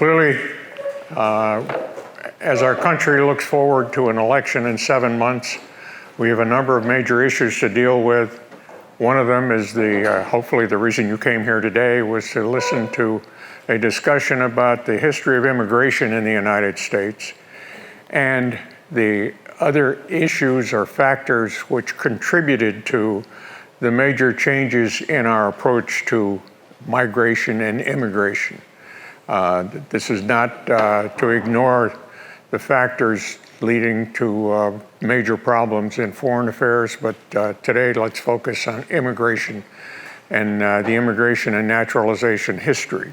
Clearly, as our country looks forward to an election in 7 months, we have a number of major issues to deal with. One of them is hopefully the reason you came here today was to listen to a discussion about the history of immigration in the United States and the other issues or factors which contributed to the major changes in our approach to migration and immigration. This is not to ignore the factors leading to major problems in foreign affairs, but today let's focus on immigration and the immigration and naturalization history.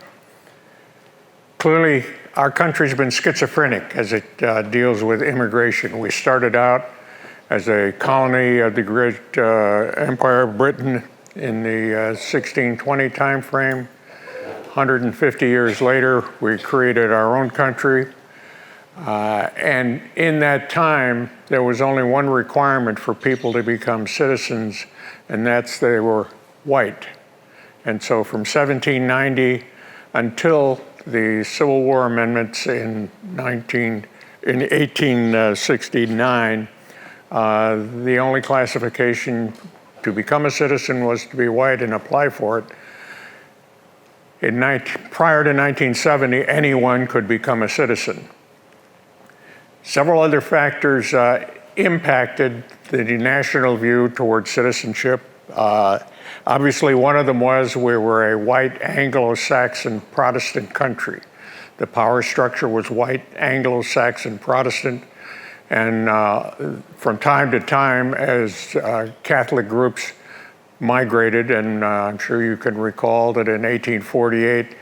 Clearly, our country's been schizophrenic as it deals with immigration. We started out as a colony of the great Empire of Britain in the 1620 time frame. 150 years later, we created our own country. And in that time, there was only one requirement for people to become citizens, and that's they were white. And so from 1790 until the Civil War amendments in 1869, the only classification to become a citizen was to be white and apply for it. Prior to 1970, anyone could become a citizen. Several other factors impacted the national view towards citizenship. Obviously, one of them was we were a white Anglo-Saxon Protestant country. The power structure was white Anglo-Saxon Protestant. And from time to time, as Catholic groups migrated, and I'm sure you can recall that in 1848,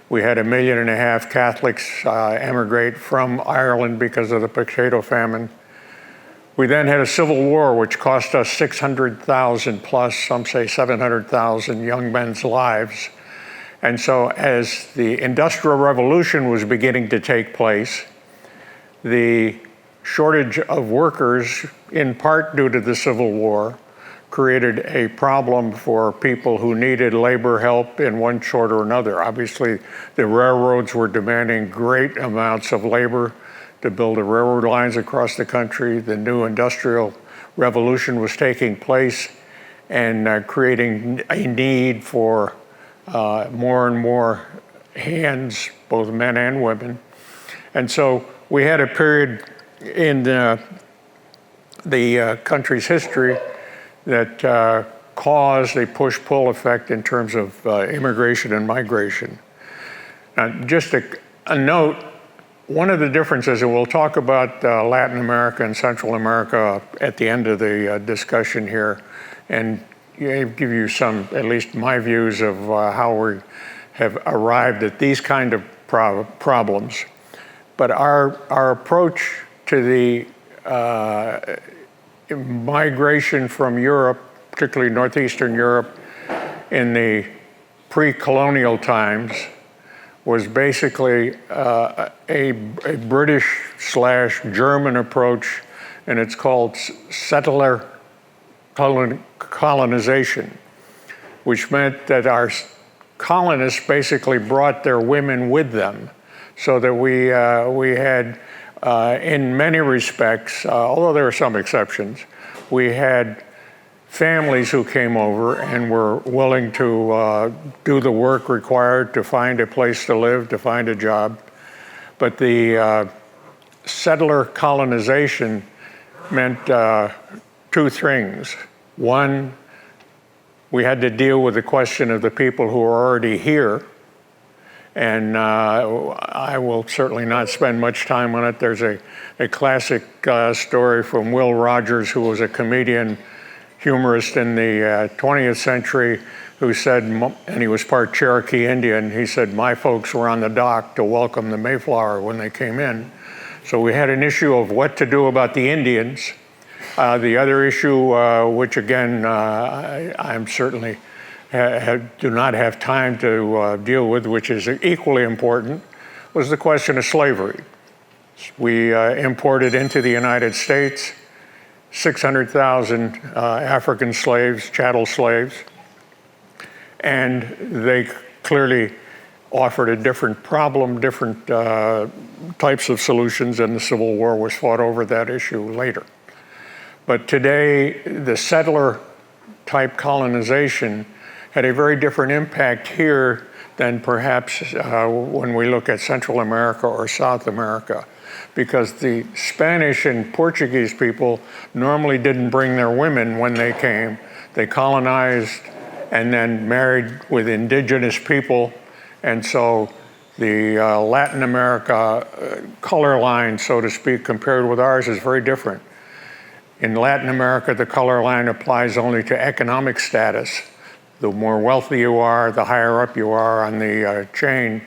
we had 1.5 million Catholics emigrate from Ireland because of the potato famine. We then had a civil war, which cost us 600,000 plus, some say 700,000 young men's lives. And so as the Industrial Revolution was beginning to take place, the shortage of workers, in part due to the Civil War, created a problem for people who needed labor help in one sort or another. Obviously, the railroads were demanding great amounts of labor to build the railroad lines across the country. The new industrial revolution was taking place and creating a need for more and more hands, both men and women. And so we had a period in the country's history that caused a push-pull effect in terms of immigration and migration. Just a note, one of the differences, and we'll talk about Latin America and Central America at the end of the discussion here, and give you some, at least my views of how we have arrived at these kind of problems. But our approach to the migration from Europe, particularly Northeastern Europe, in the pre-colonial times was basically a British/German approach, and it's called settler colonization, which meant that our colonists basically brought their women with them, so that we had, in many respects, although there are some exceptions, we had families who came over and were willing to do the work required to find a place to live, to find a job. But the settler colonization meant two things. One, we had to deal with the question of the people who are already here. And I will certainly not spend much time on it. There's a classic story from Will Rogers, who was a comedian, humorist in the 20th century, who said, and he was part Cherokee Indian, he said, "My folks were on the dock to welcome the Mayflower when they came in." So we had an issue of what to do about the Indians. The other issue, which again, I'm certainly do not have time to deal with, which is equally important, was the question of slavery. We imported into the United States 600,000 African slaves, chattel slaves, and they clearly offered a different problem, different types of solutions, and the Civil War was fought over that issue later. But today, the settler type colonization had a very different impact here than perhaps when we look at Central America or South America, because the Spanish and Portuguese people normally didn't bring their women when they came. They colonized and then married with indigenous people, and so the Latin America color line, so to speak, compared with ours is very different. In Latin America, the color line applies only to economic status. The more wealthy you are, the higher up you are on the chain.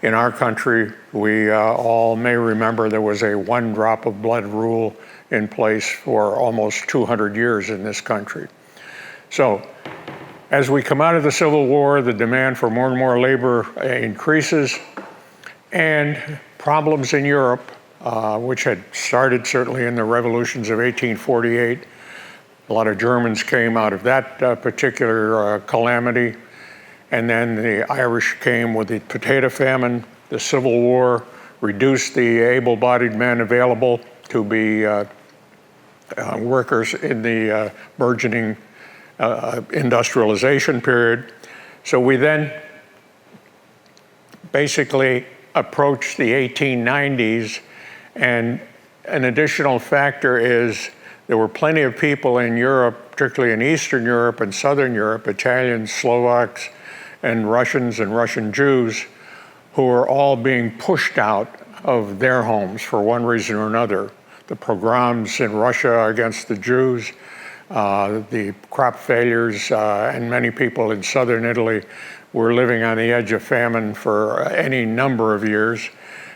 In our country, we all may remember there was a one drop of blood rule in place for almost 200 years in this country. So, as we come out of the Civil War, the demand for more and more labor increases, and problems in Europe, which had started certainly in the revolutions of 1848. A lot of Germans came out of that particular calamity. And then the Irish came with the potato famine. The Civil War reduced the able-bodied men available to be workers in the burgeoning industrialization period. So we then basically approached the 1890s, and an additional factor is there were plenty of people in Europe, particularly in Eastern Europe and Southern Europe, Italians, Slovaks, and Russian Jews, who were all being pushed out of their homes for one reason or another. The pogroms in Russia against the Jews, the crop failures, and many people in southern Italy were living on the edge of famine for any number of years.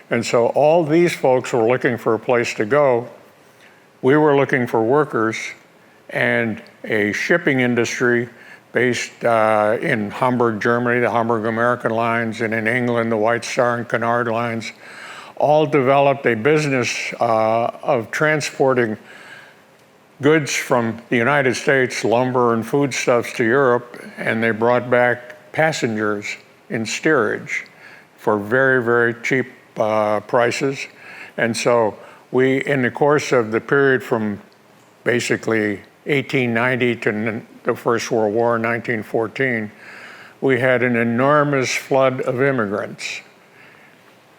And so all these folks were looking for a place to go. We were looking for workers, and a shipping industry based in Hamburg, Germany, the Hamburg American Lines, and in England, the White Star and Cunard Lines, all developed a business of transporting goods from the United States, lumber and foodstuffs, to Europe, and they brought back passengers in steerage for very, very cheap prices. And so we, in the course of the period from basically 1890 to the First World War, 1914, we had an enormous flood of immigrants.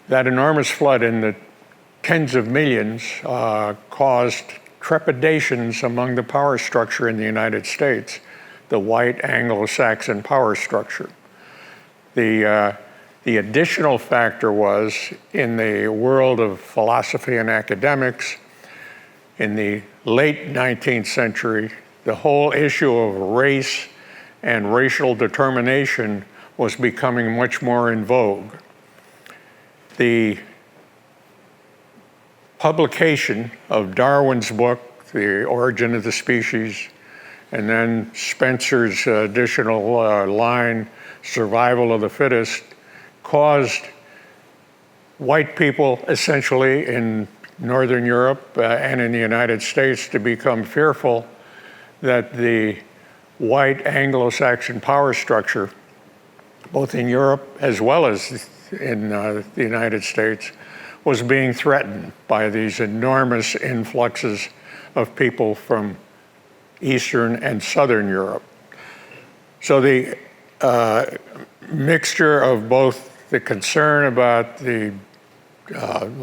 That enormous flood in the tens of millions caused trepidations among the power structure in the United States, the white Anglo-Saxon power structure. The additional factor was, in the world of philosophy and academics, in the late 19th century, the whole issue of race and racial determination was becoming much more in vogue. The publication of Darwin's book, The Origin of the Species, and then Spencer's additional line, Survival of the Fittest, caused white people essentially in Northern Europe and in the United States to become fearful that the white Anglo-Saxon power structure, both in Europe as well as in the United States, was being threatened by these enormous influxes of people from Eastern and Southern Europe. So the mixture of both the concern about the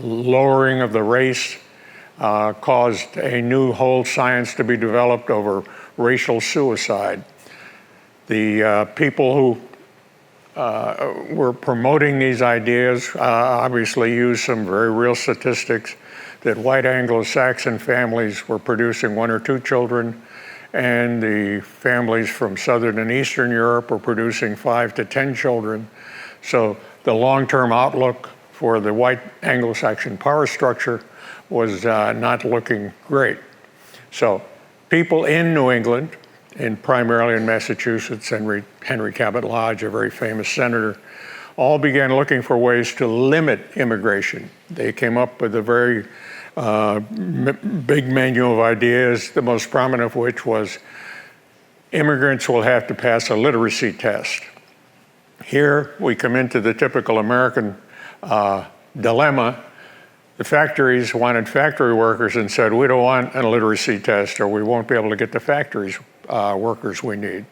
lowering of the race caused a new whole science to be developed over racial suicide. The people who were promoting these ideas obviously used some very real statistics that white Anglo-Saxon families were producing 1 or 2 children, and the families from Southern and Eastern Europe were producing 5 to 10 children. So the long-term outlook for the white Anglo-Saxon power structure was not looking great. So people in New England, and primarily in Massachusetts, Henry Cabot Lodge, a very famous senator, all began looking for ways to limit immigration. They came up with a very big menu of ideas, the most prominent of which was immigrants will have to pass a literacy test. Here we come into the typical American dilemma. The factories wanted factory workers and said, we don't want an illiteracy test, or we won't be able to get the factories workers we need.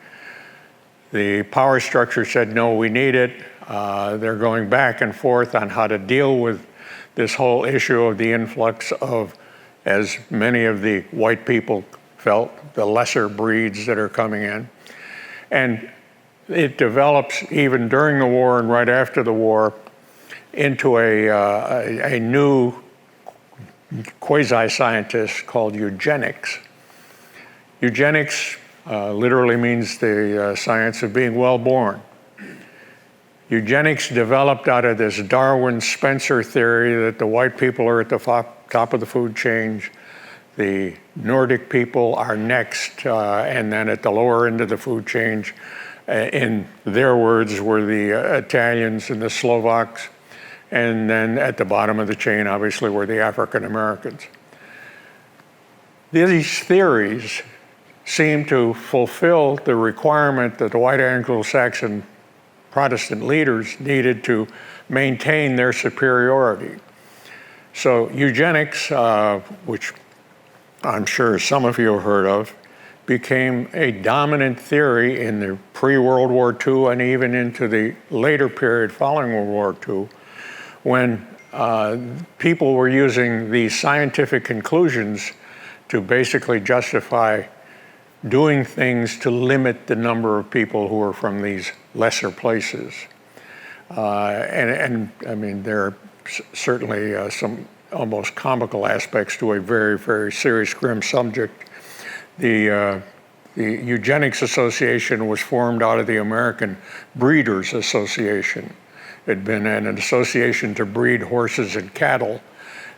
The power structure said, no, we need it. They're going back and forth on how to deal with this whole issue of the influx of, as many of the white people felt, the lesser breeds that are coming in. And it develops even during the war and right after the war into a new quasi-scientist called eugenics. Eugenics literally means the science of being well born. Eugenics developed out of this Darwin-Spencer theory that the white people are at the top of the food chain, the Nordic people are next, and then at the lower end of the food chain, in their words, were the Italians and the Slovaks, and then at the bottom of the chain, obviously, were the African Americans. These theories seem to fulfill the requirement that the white Anglo-Saxon Protestant leaders needed to maintain their superiority. So eugenics, which I'm sure some of you have heard of, became a dominant theory in the pre-World War II and even into the later period following World War II, when people were using these scientific conclusions to basically justify doing things to limit the number of people who are from these lesser places. And I mean, there are certainly some almost comical aspects to a very, very serious, grim subject. The Eugenics Association was formed out of the American Breeders Association. It had been an association to breed horses and cattle,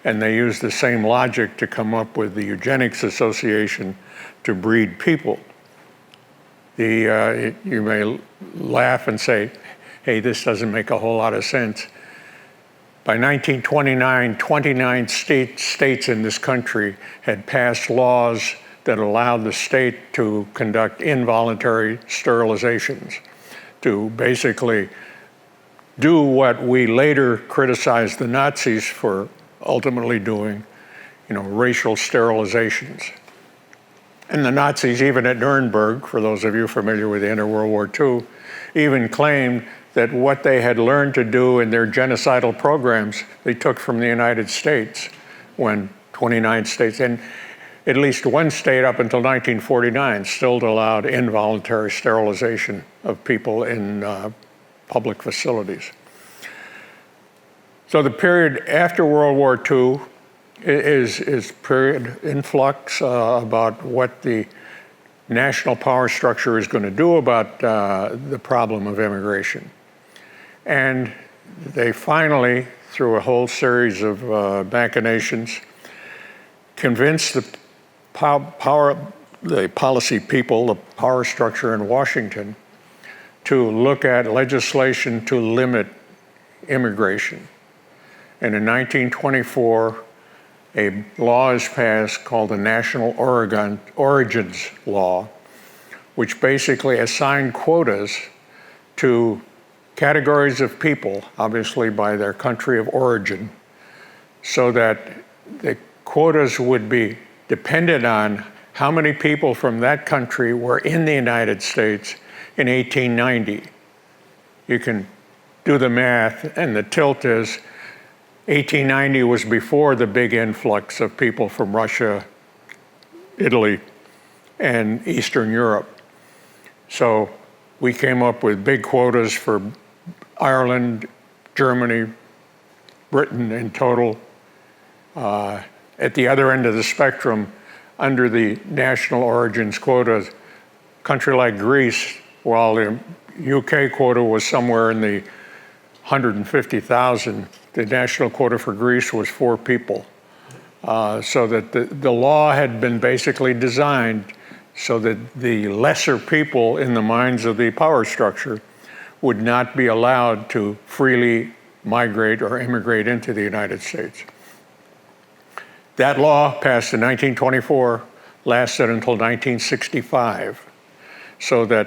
and they used the same logic to come up with the Eugenics Association to breed people. You may laugh and say, hey, this doesn't make a whole lot of sense. By 1929, 29 states in this country had passed laws that allowed the state to conduct involuntary sterilizations, to basically do what we later criticized the Nazis for ultimately doing, racial sterilizations. And the Nazis, even at Nuremberg, for those of you familiar with the end of World War II, even claimed that what they had learned to do in their genocidal programs, they took from the United States, when 29 states, and at least one state up until 1949 still allowed involuntary sterilization of people in public facilities. So the period after World War II is period in flux about what the national power structure is going to do about the problem of immigration. And they finally, through a whole series of machinations, convinced the policy people, the power structure in Washington, to look at legislation to limit immigration. And in 1924, a law is passed called the National Origins Law, which basically assigned quotas to categories of people, obviously by their country of origin, so that the quotas would be dependent on how many people from that country were in the United States in 1890. You can do the math, and the tilt is 1890 was before the big influx of people from Russia, Italy, and Eastern Europe. So we came up with big quotas for Ireland, Germany, Britain in total. At the other end of the spectrum, under the national origins quotas, a country like Greece, while the UK quota was somewhere in the 150,000, the national quota for Greece was 4 people. So that the law had been basically designed so that the lesser people in the minds of the power structure would not be allowed to freely migrate or immigrate into the United States. That law, passed in 1924, lasted until 1965, so that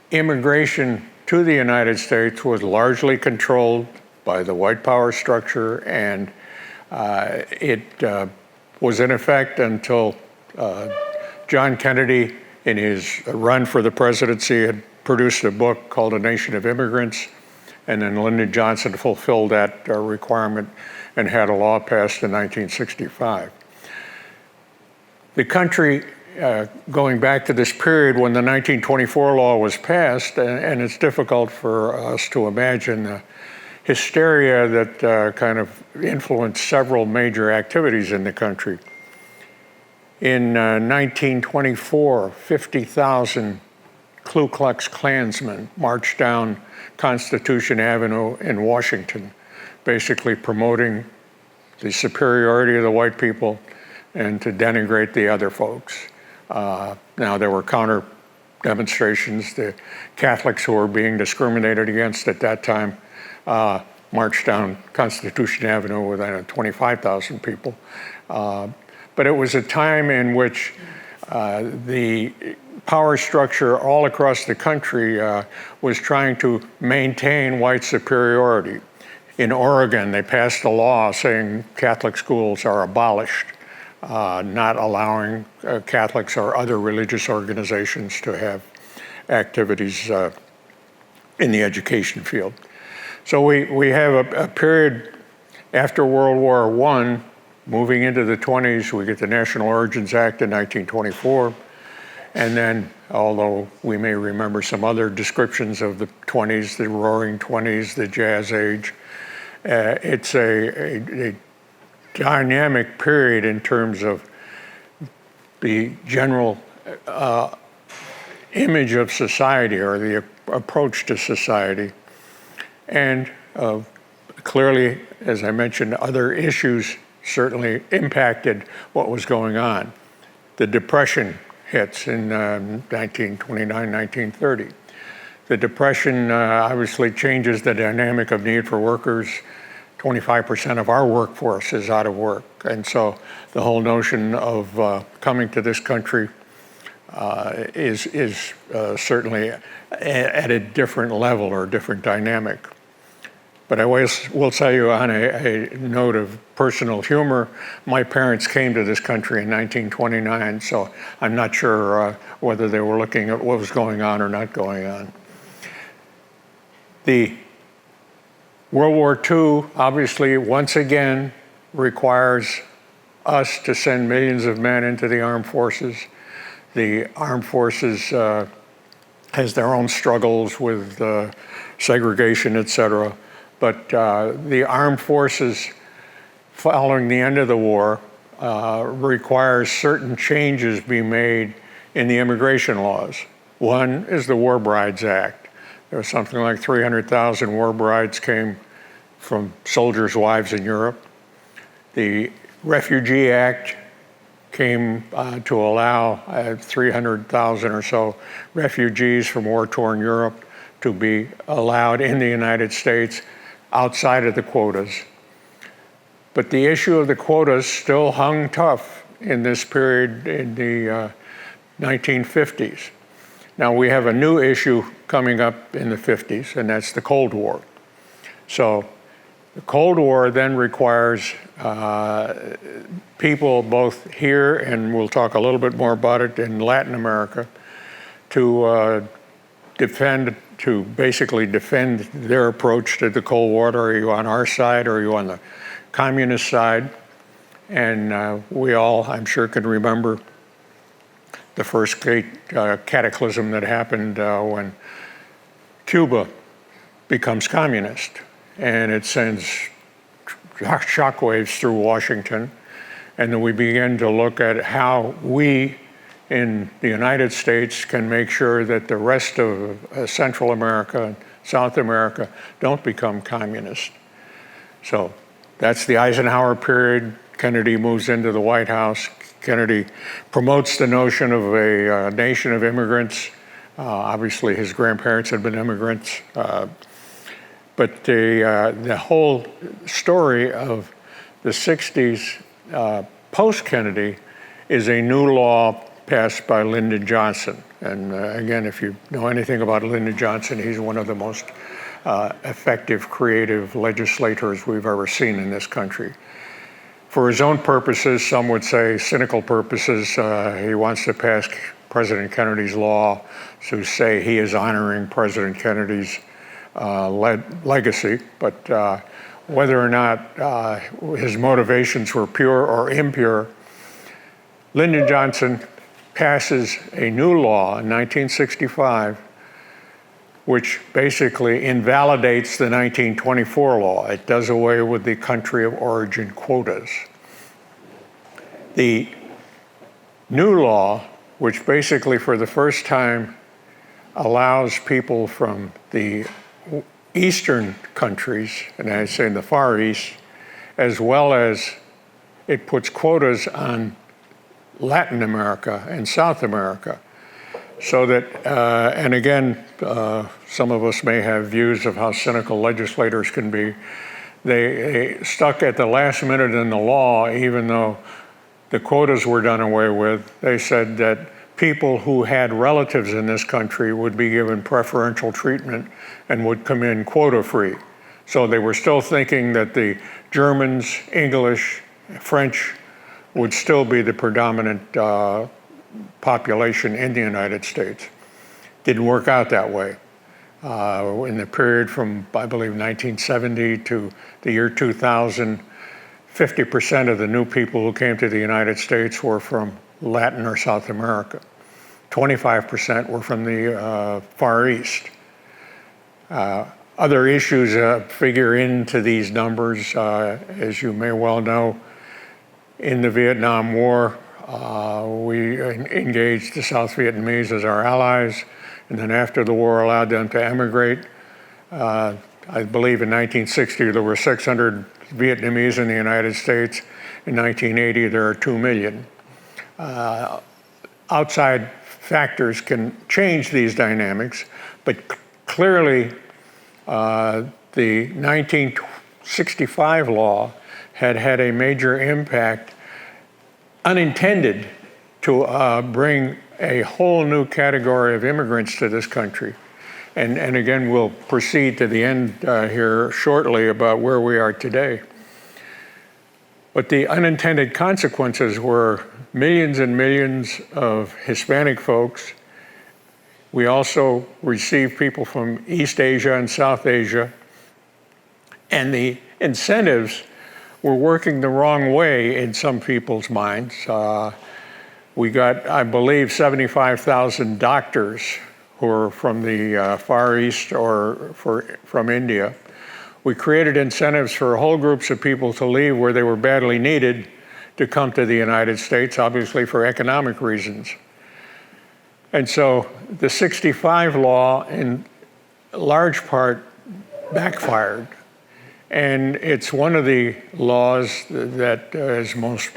immigration to the United States was largely controlled by the white power structure, and it was in effect until John Kennedy, in his run for the presidency, had produced a book called A Nation of Immigrants, and then Lyndon Johnson fulfilled that requirement and had a law passed in 1965. The country, going back to this period when the 1924 law was passed, and it's difficult for us to imagine the hysteria that kind of influenced several major activities in the country. In 1924, 50,000 Ku Klux Klansmen marched down Constitution Avenue in Washington, basically promoting the superiority of the white people and to denigrate the other folks. Now, there were counter demonstrations. The Catholics who were being discriminated against at that time marched down Constitution Avenue with 25,000 people. But it was a time in which the power structure all across the country was trying to maintain white superiority. In Oregon, they passed a law saying Catholic schools are abolished, not allowing Catholics or other religious organizations to have activities in the education field. So we have a period after World War I, moving into the 20s, we get the National Origins Act in 1924. And then, although we may remember some other descriptions of the 20s, the Roaring 20s, the Jazz Age, it's a dynamic period in terms of the general image of society or the approach to society. And clearly, as I mentioned, other issues certainly impacted what was going on. The Depression hits in 1929, 1930. The Depression obviously changes the dynamic of need for workers. 25% of our workforce is out of work. And so the whole notion of coming to this country is certainly at a different level or different dynamic. But I will tell you, on a note of personal humor, my parents came to this country in 1929, so I'm not sure whether they were looking at what was going on or not going on. The World War II, obviously, once again, requires us to send millions of men into the armed forces. The armed forces has their own struggles with segregation, et cetera. But the armed forces, following the end of the war, requires certain changes be made in the immigration laws. One is the War Brides Act. There was something like 300,000 war brides came from soldiers' wives in Europe. The Refugee Act came to allow 300,000 or so refugees from war-torn Europe to be allowed in the United States outside of the quotas. But the issue of the quotas still hung tough in this period in the 1950s. Now we have a new issue coming up in the 50s, and that's the Cold War. So the Cold War then requires people both here, and we'll talk a little bit more about it in Latin America, to basically defend their approach to the Cold War. Are you on our side or are you on the communist side? And we all, I'm sure, can remember the first great cataclysm that happened when Cuba becomes communist. And it sends shockwaves through Washington. And then we begin to look at how we in the United States can make sure that the rest of Central America and South America don't become communist. So that's the Eisenhower period. Kennedy moves into the White House. Kennedy promotes the notion of a nation of immigrants. Obviously, his grandparents had been immigrants. But the whole story of the 60s post-Kennedy is a new law passed by Lyndon Johnson. And again, if you know anything about Lyndon Johnson, he's one of the most effective, creative legislators we've ever seen in this country. For his own purposes, some would say cynical purposes, he wants to pass President Kennedy's law to say he is honoring President Kennedy's legacy. But whether or not his motivations were pure or impure, Lyndon Johnson passes a new law in 1965 which basically invalidates the 1924 law. It does away with the country of origin quotas. The new law, which basically for the first time allows people from the eastern countries, and I say in the Far East, as well as it puts quotas on Latin America and South America. So that, and again, some of us may have views of how cynical legislators can be. They stuck at the last minute in the law, even though the quotas were done away with. They said that people who had relatives in this country would be given preferential treatment and would come in quota-free. So they were still thinking that the Germans, English, French would still be the predominant population in the United States. Didn't work out that way. In the period from, I believe, 1970 to the year 2000, 50% of the new people who came to the United States were from Latin or South America. 25% were from the Far East. Other issues figure into these numbers. As you may well know, in the Vietnam War, we engaged the South Vietnamese as our allies, and then after the war allowed them to emigrate. I believe in 1960 there were 600 Vietnamese in the United States. In 1980 there are 2 million. Outside factors can change these dynamics, but clearly the 1965 law had a major impact, unintended, to bring a whole new category of immigrants to this country. And again, we'll proceed to the end here shortly about where we are today. But the unintended consequences were millions and millions of Hispanic folks. We also received people from East Asia and South Asia. And the incentives were working the wrong way in some people's minds. We got, I believe, 75,000 doctors who are from the Far East or from India. We created incentives for whole groups of people to leave where they were badly needed to come to the United States, obviously for economic reasons. And so the 65 law in large part backfired. And it's one of the laws that is most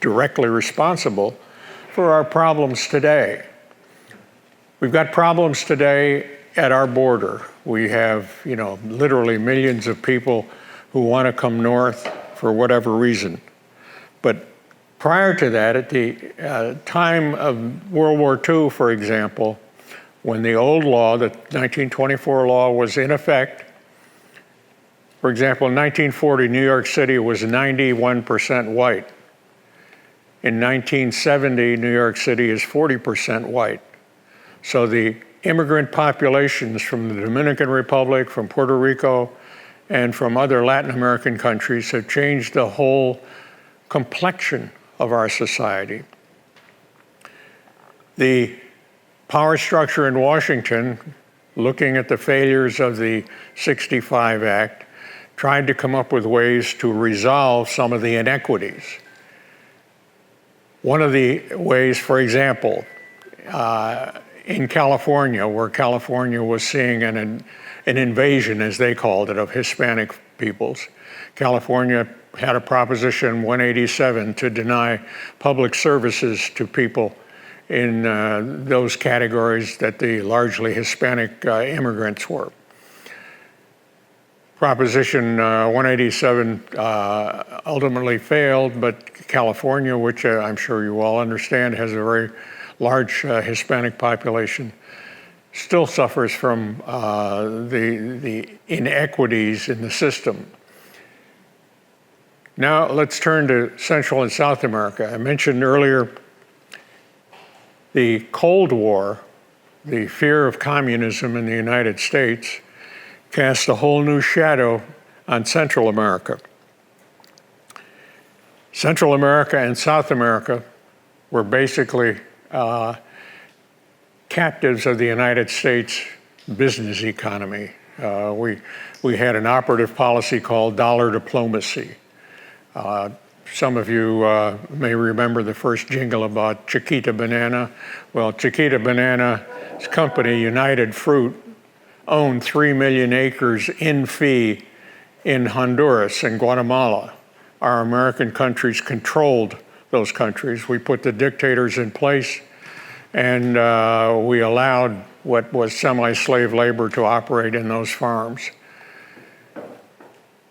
directly responsible for our problems today. We've got problems today at our border. We have, literally millions of people who want to come north for whatever reason. But prior to that, at the time of World War II, for example, when the old law, the 1924 law, was in effect, for example, in 1940, New York City was 91% white. In 1970, New York City is 40% white. So the immigrant populations from the Dominican Republic, from Puerto Rico, and from other Latin American countries have changed the whole complexion of our society. The power structure in Washington, looking at the failures of the 65 Act, tried to come up with ways to resolve some of the inequities. One of the ways, for example, in California, where California was seeing an invasion, as they called it, of Hispanic peoples, California had a Proposition 187 to deny public services to people in those categories that the largely Hispanic immigrants were. Proposition 187 ultimately failed, but California, which I'm sure you all understand has a very large Hispanic population, still suffers from the inequities in the system. Now let's turn to Central and South America. I mentioned earlier the Cold War, the fear of communism in the United States, cast a whole new shadow on Central America. Central America and South America were basically captives of the United States business economy. We had an operative policy called dollar diplomacy. Some of you may remember the first jingle about Chiquita Banana. Well, Chiquita Banana's company, United Fruit, owned 3 million acres in fee in Honduras and Guatemala. Our American countries controlled those countries. We put the dictators in place, and we allowed what was semi-slave labor to operate in those farms.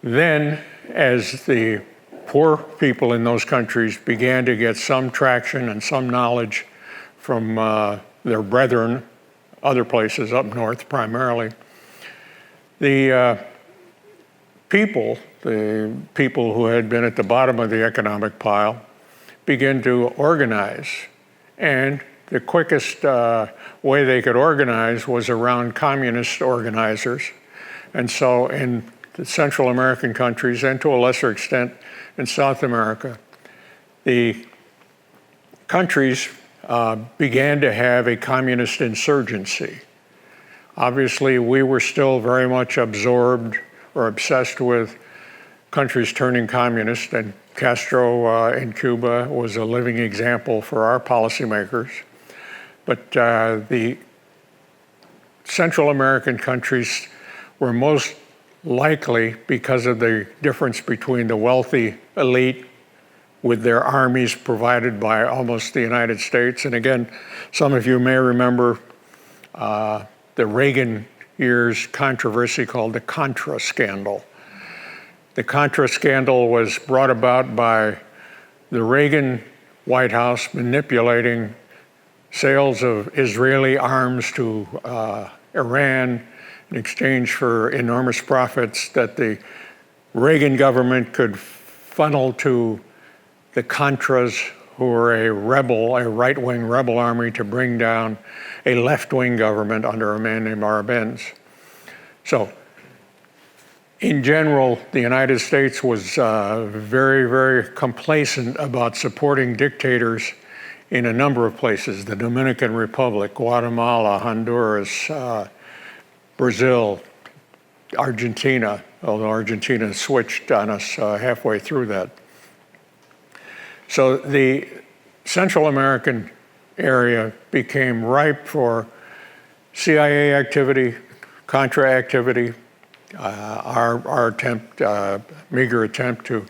Then, as the poor people in those countries began to get some traction and some knowledge from their brethren, other places up north primarily, the people who had been at the bottom of the economic pile began to organize. And the quickest way they could organize was around communist organizers. And so in the Central American countries, and to a lesser extent in South America, the countries began to have a communist insurgency. Obviously, we were still very much absorbed or obsessed with countries turning communist, and Castro in Cuba was a living example for our policymakers. But the Central American countries were most likely, because of the difference between the wealthy elite with their armies provided by almost the United States. And again, some of you may remember the Reagan years controversy called the Contra scandal. The Contra scandal was brought about by the Reagan White House manipulating sales of Israeli arms to Iran in exchange for enormous profits that the Reagan government could funnel to the Contras, who were a right-wing rebel army to bring down a left-wing government under a man named Arbenz. So, in general, the United States was very, very complacent about supporting dictators in a number of places: the Dominican Republic, Guatemala, Honduras, Brazil, Argentina, although Argentina switched on us halfway through that. So the Central American area became ripe for CIA activity, Contra activity, our attempt, meager attempt to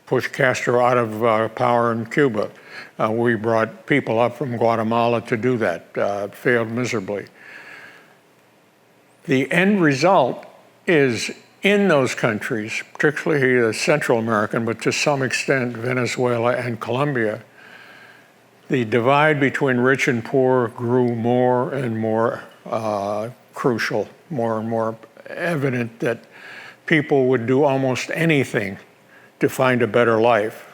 push Castro out of power in Cuba. We brought people up from Guatemala to do that, failed miserably. The end result is in those countries, particularly Central American, but to some extent Venezuela and Colombia, the divide between rich and poor grew more and more crucial, more and more evident that people would do almost anything to find a better life.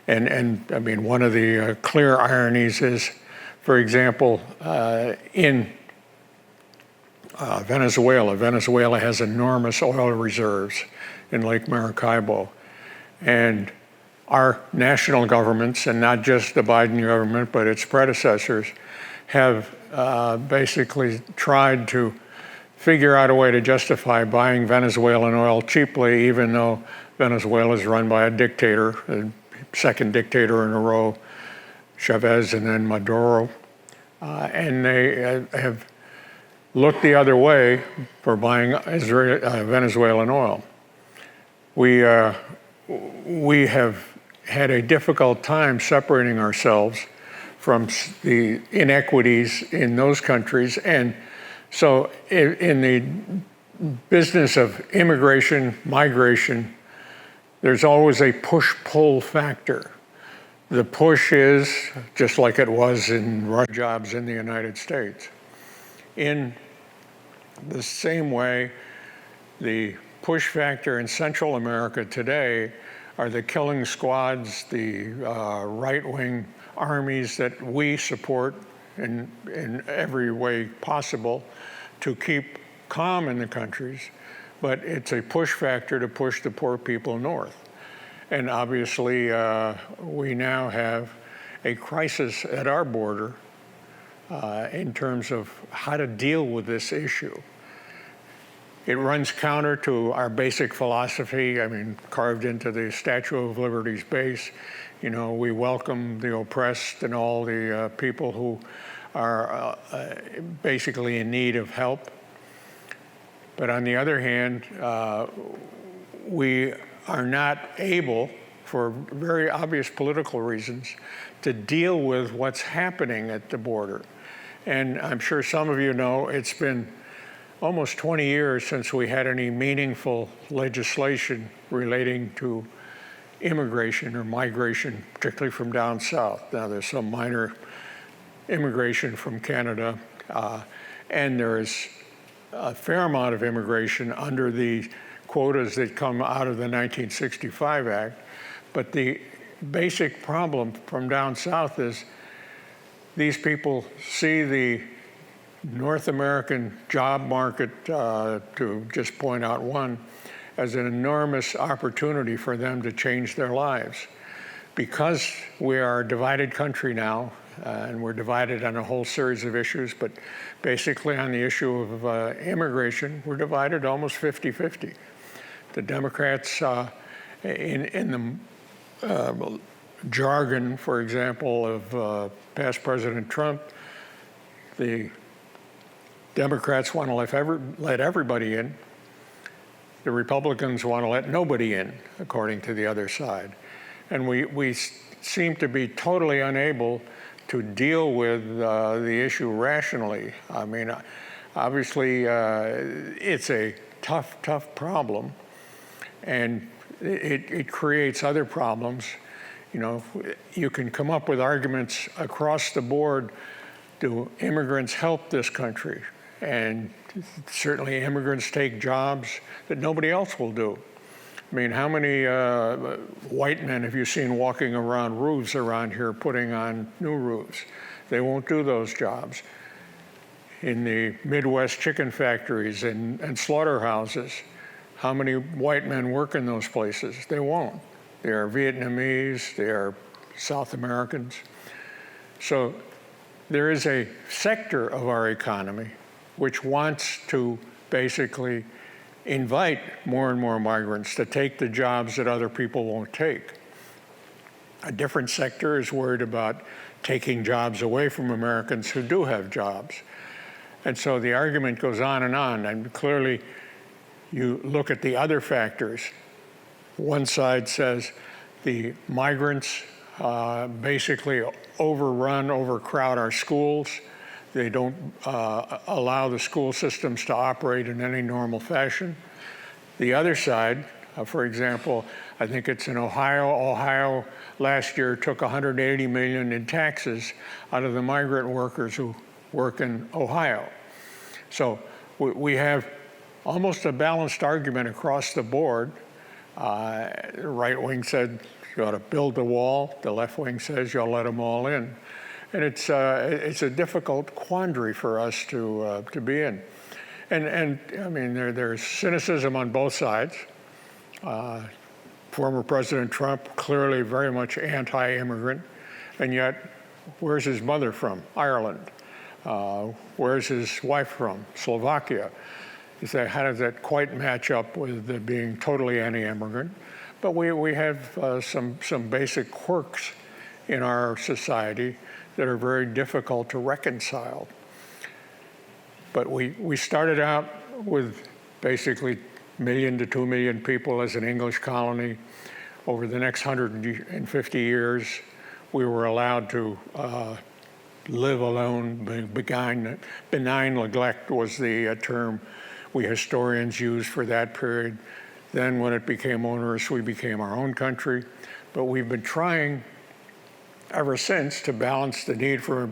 And I mean, one of the clear ironies is, for example, in Venezuela has enormous oil reserves in Lake Maracaibo. And our national governments, and not just the Biden government, but its predecessors, have basically tried to figure out a way to justify buying Venezuelan oil cheaply, even though Venezuela is run by a dictator, the second dictator in a row, Chavez and then Maduro. And they have looked the other way for buying Venezuelan oil. We have had a difficult time separating ourselves from the inequities in those countries. And so in the business of immigration, migration, there's always a push-pull factor. The push is, just like it was in jobs in the United States. In the same way, the push factor in Central America today are the killing squads, the right-wing armies that we support in every way possible to keep calm in the countries, but it's a push factor to push the poor people north. And obviously, we now have a crisis at our border in terms of how to deal with this issue. It runs counter to our basic philosophy, I mean, carved into the Statue of Liberty's base. You know, we welcome the oppressed and all the people who are basically in need of help. But on the other hand, we are not able, for very obvious political reasons, to deal with what's happening at the border. And I'm sure some of you know it's been almost 20 years since we had any meaningful legislation relating to immigration or migration, particularly from down south. Now, there's some minor immigration from Canada, and there's a fair amount of immigration under the quotas that come out of the 1965 Act. But the basic problem from down south is these people see the North American job market, to just point out one, as an enormous opportunity for them to change their lives. Because we are a divided country now, and we're divided on a whole series of issues, but basically on the issue of immigration, we're divided almost 50-50. The Democrats, in the jargon, for example, of past President Trump, the Democrats want to let everybody in. The Republicans want to let nobody in, according to the other side. And we seem to be totally unable to deal with the issue rationally. I mean, obviously, it's a tough problem, and it creates other problems. You know, you can come up with arguments across the board. Do immigrants help this country? And certainly immigrants take jobs that nobody else will do. I mean, how many white men have you seen walking around roofs around here putting on new roofs? They won't do those jobs. In the Midwest chicken factories and slaughterhouses, how many white men work in those places? They won't. They are Vietnamese, they are South Americans. So there is a sector of our economy which wants to basically invite more and more migrants to take the jobs that other people won't take. A different sector is worried about taking jobs away from Americans who do have jobs. And so the argument goes on, and clearly you look at the other factors. One side says the migrants basically overcrowd our schools. They don't allow the school systems to operate in any normal fashion. The other side, for example, I think it's in Ohio. Ohio last year took $180 million in taxes out of the migrant workers who work in Ohio. So we have almost a balanced argument across the board. The right wing said you ought to build the wall. The left wing says you'll let them all in. And it's a difficult quandary for us to be in. And I mean, there's cynicism on both sides. Former President Trump, clearly very much anti-immigrant, and yet where's his mother from? Ireland. Where's his wife from? Slovakia. You say, how does that quite match up with being totally anti-immigrant? But we have some basic quirks in our society that are very difficult to reconcile. But we started out with basically 1 million to 2 million people as an English colony. Over the next 150 years, we were allowed to live alone. Benign neglect was the term. we historians use for that period. Then when it became onerous, we became our own country. But we've been trying ever since to balance the need for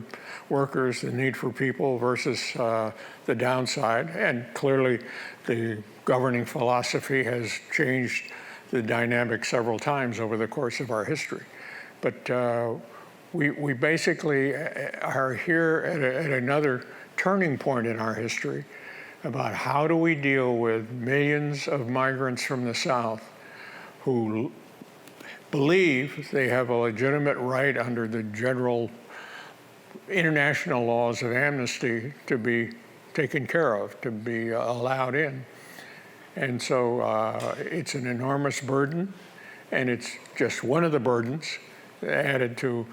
workers, the need for people versus the downside. And clearly the governing philosophy has changed the dynamic several times over the course of our history. But we basically are here at another turning point in our history about how do we deal with millions of migrants from the South who believe they have a legitimate right under the general international laws of amnesty to be taken care of, to be allowed in. And so it's an enormous burden, and it's just one of the burdens added to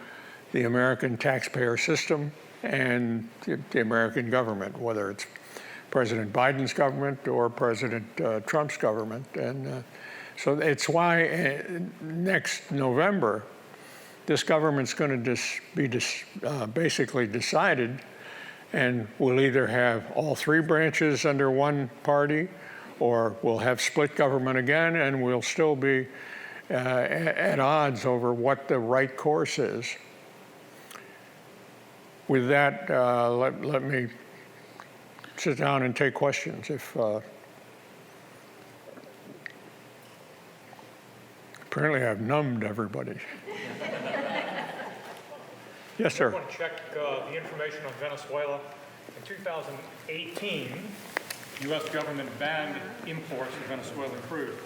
the American taxpayer system and the American government, whether it's President Biden's government or President Trump's government. And so it's why next November, this government's going to be basically decided, and we'll either have all three branches under one party, or we'll have split government again, and we'll still be at odds over what the right course is. With that, let me sit down and take questions. If apparently I've numbed everybody. Yes, sir. I want to check the information on Venezuela. In 2018, the U.S. government banned imports of Venezuelan crude.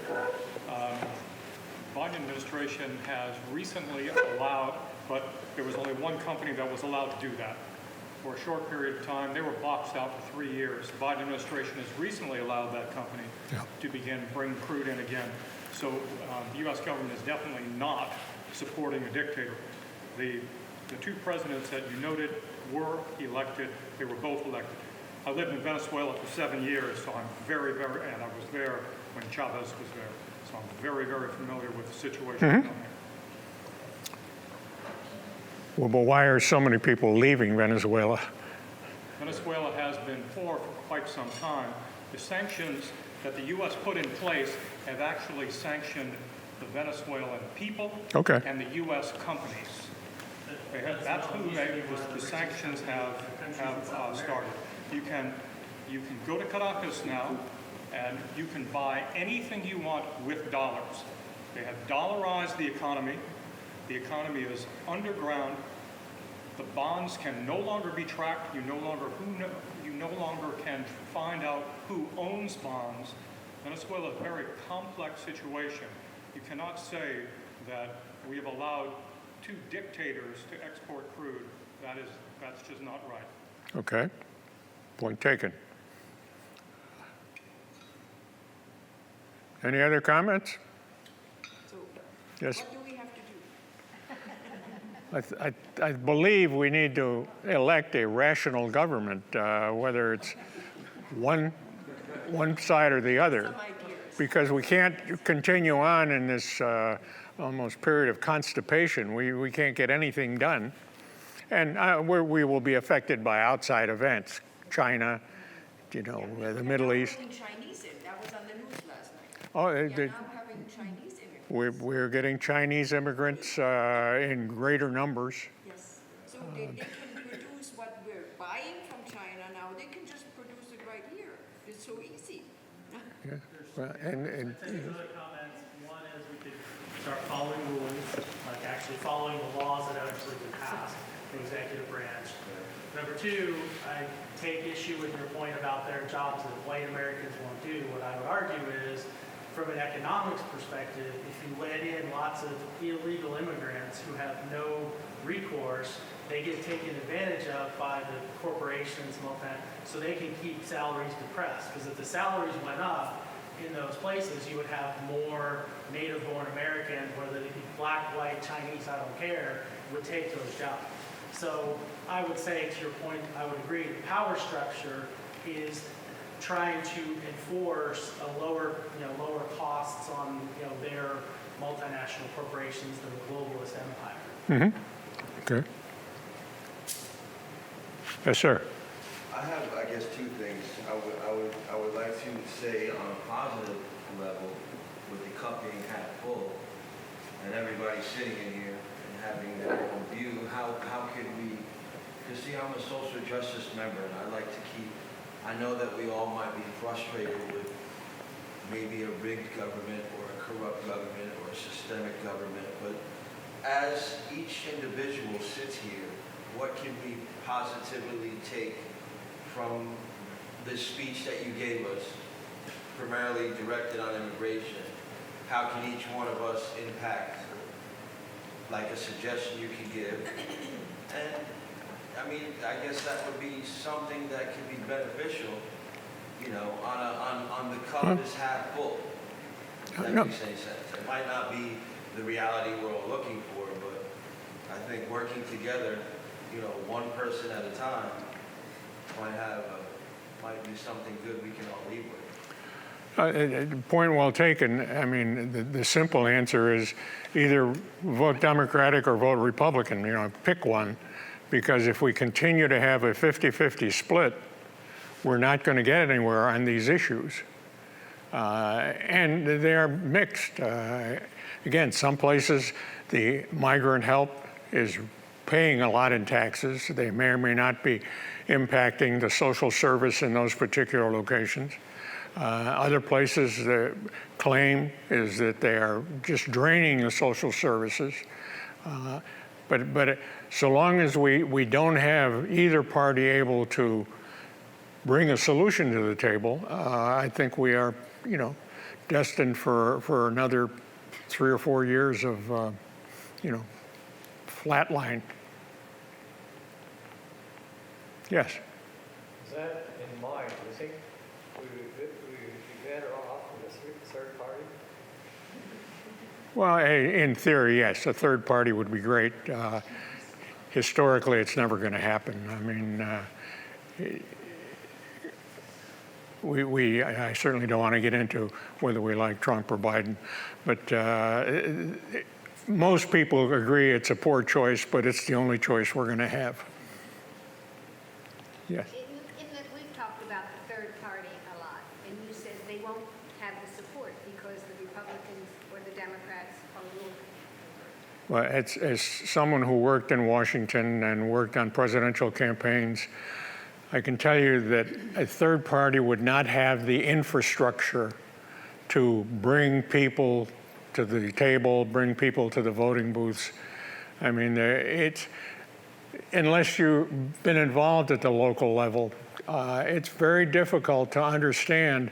Biden administration has recently allowed, but there was only one company that was allowed to do that. For a short period of time, they were boxed out for 3 years. The Biden administration has recently allowed that company to begin bringing crude in again. So the U.S. government is definitely not supporting a dictator. The two presidents that you noted were elected. They were both elected. I lived in Venezuela for 7 years, so I'm very, and I was there when Chavez was there. So I'm very, very familiar with the situation down there. Well, but why are so many people leaving Venezuela? Venezuela has been poor for quite some time. The sanctions that the U.S. put in place have actually sanctioned the Venezuelan people and the U.S. companies. That's who the sanctions have started. You can go to Caracas now, and you can buy anything you want with dollars. They have dollarized the economy. The economy is underground. The bonds can no longer be tracked. You no longer can find out who owns bonds. Venezuela is a very complex situation. You cannot say that we have allowed two dictators to export crude. That's just not right. Okay, point taken. Any other comments? So, yes. what do we have to do? I believe we need to elect a rational government, whether it's one side or the other, Some ideas. because we can't continue on in this almost period of constipation. We can't get anything done, and we will be affected by outside events, China, the Middle East. Chinese in. That was on the news last night. Oh, Now having Chinese immigrants. we're getting Chinese immigrants in greater numbers. Yes. So they can produce what we're buying from China now. They can just produce it right here. It's so easy. Yeah. Well, and Other comments. One is we could start following rules, like actually following the laws that have actually been passed in the executive branch. Number two, I take issue with your point about their jobs that white Americans won't do. What I would argue is, from an economics perspective, if you let in lots of illegal immigrants who have no recourse, they get taken advantage of by the corporations, so they can keep salaries depressed. Because if the salaries went up in those places, you would have more native-born Americans, whether they be black, white, Chinese, I don't care, would take those jobs. So I would say, to your point, I would agree, the power structure is trying to enforce a lower costs on their multinational corporations than the globalist empire. Okay. Yes, sir. I have, I guess, two things. I would like to say on a positive level, with the cup being half full, and everybody sitting in here and having their own view, how could we, because see, I'm a social justice member, and I like to keep, I know that we all might be frustrated with maybe a rigged government or a corrupt government or a systemic government, but as each individual sits here, what can we positively take from this speech that you gave us, primarily directed on immigration? How can each one of us impact, like a suggestion you can give? And I mean, I guess that would be something that could be beneficial, you know, on the cup is half full. That makes any sense. It might not be the reality we're all looking for, but I think working together, you know, one person at a time, might be something good we can all leave with. Point well taken. I mean, the simple answer is either vote Democratic or vote Republican, you know, pick one, because if we continue to have a 50-50 split, we're not going to get anywhere on these issues. And they are mixed. Again, some places the migrant help is paying a lot in taxes. They may or may not be impacting the social service in those particular locations. Other places, the claim is that they are just draining the social services. But so long as we don't have either party able to bring a solution to the table, I think we are, you know, destined for another 3 or 4 years of, you know, flatline. Yes. Is that in mind? Do you think we would be better off with a third party? Well, in theory, yes, a third party would be great. Historically, it's never going to happen. I mean, I certainly don't want to get into whether we like Trump or Biden, but most people agree it's a poor choice, but it's the only choice we're going to have. Yes. We've talked about the third party a lot, and you said they won't have the support because the Republicans or the Democrats are ruling. Well, as someone who worked in Washington and worked on presidential campaigns, I can tell you that a third party would not have the infrastructure to bring people to the table, bring people to the voting booths. I mean, unless you've been involved at the local level, it's very difficult to understand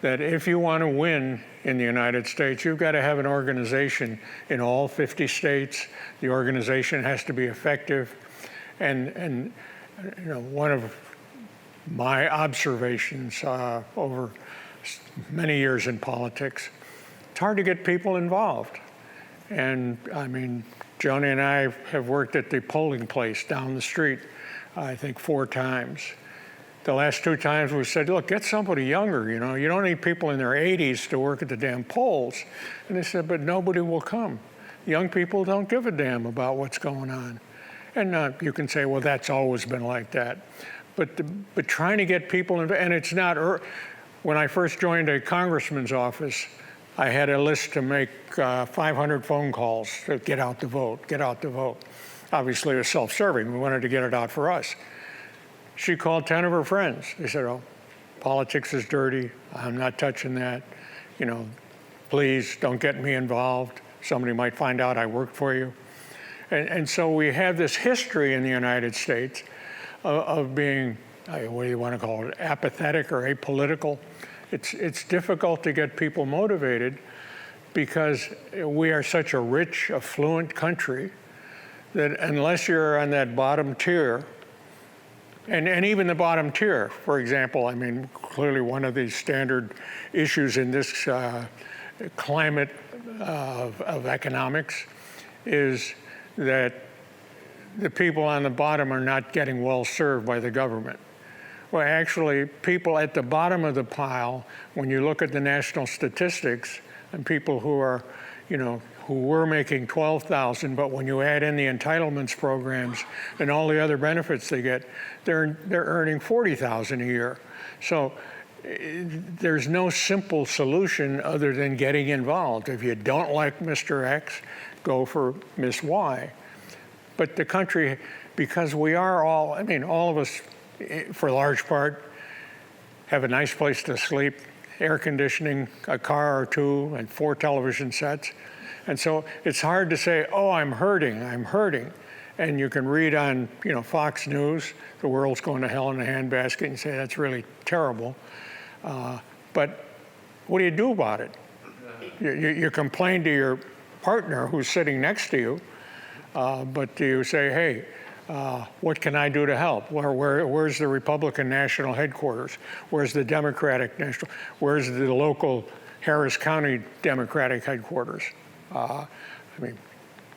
that if you want to win in the United States, you've got to have an organization in all 50 states. The organization has to be effective. And you know, one of my observations over many years in politics, it's hard to get people involved. And I mean, Joni and I have worked at the polling place down the street, I think 4 times. The last 2 times we said, look, get somebody younger, you know, you don't need people in their 80s to work at the damn polls. And they said, but nobody will come. Young people don't give a damn about what's going on. And you can say, well, that's always been like that. But trying to get people, and it's not, when I first joined a congressman's office, I had a list to make 500 phone calls to get out the vote, get out the vote. Obviously, it was self-serving. We wanted to get it out for us. She called 10 of her friends. They said, oh, politics is dirty. I'm not touching that. You know, please don't get me involved. Somebody might find out I worked for you. And so we have this history in the United States of being, what do you want to call it, apathetic or apolitical. It's difficult to get people motivated because we are such a rich, affluent country that unless you're on that bottom tier, and even the bottom tier, for example, I mean, clearly one of the standard issues in this climate of economics is that the people on the bottom are not getting well served by the government. Well, actually, people at the bottom of the pile, when you look at the national statistics, and people who are, you know, who were making 12,000, but when you add in the entitlements programs and all the other benefits they get, they're earning 40,000 a year. So there's no simple solution other than getting involved. If you don't like Mr. X, go for Miss Y. But the country, because we are all, I mean, all of us, for a large part, have a nice place to sleep, air conditioning, a car or two, and 4 television sets. And so it's hard to say, oh, I'm hurting. And you can read on, Fox News, the world's going to hell in a handbasket, and say that's really terrible. But what do you do about it? You complain to your partner who's sitting next to you, but do you say, hey, what can I do to help? Where's the Republican national headquarters? Where's the Democratic national? Where's the local Harris County Democratic headquarters? I mean,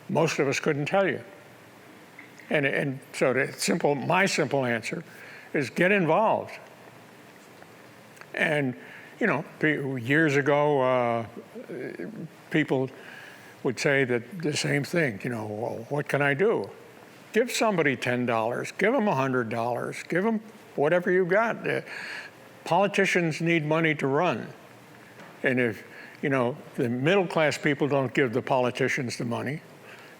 most of us couldn't tell you. And so my simple answer is get involved. And, years ago, people would say that the same thing, well, what can I do? Give somebody $10, give them $100, give them whatever you got. Politicians need money to run. And if, the middle class people don't give the politicians the money,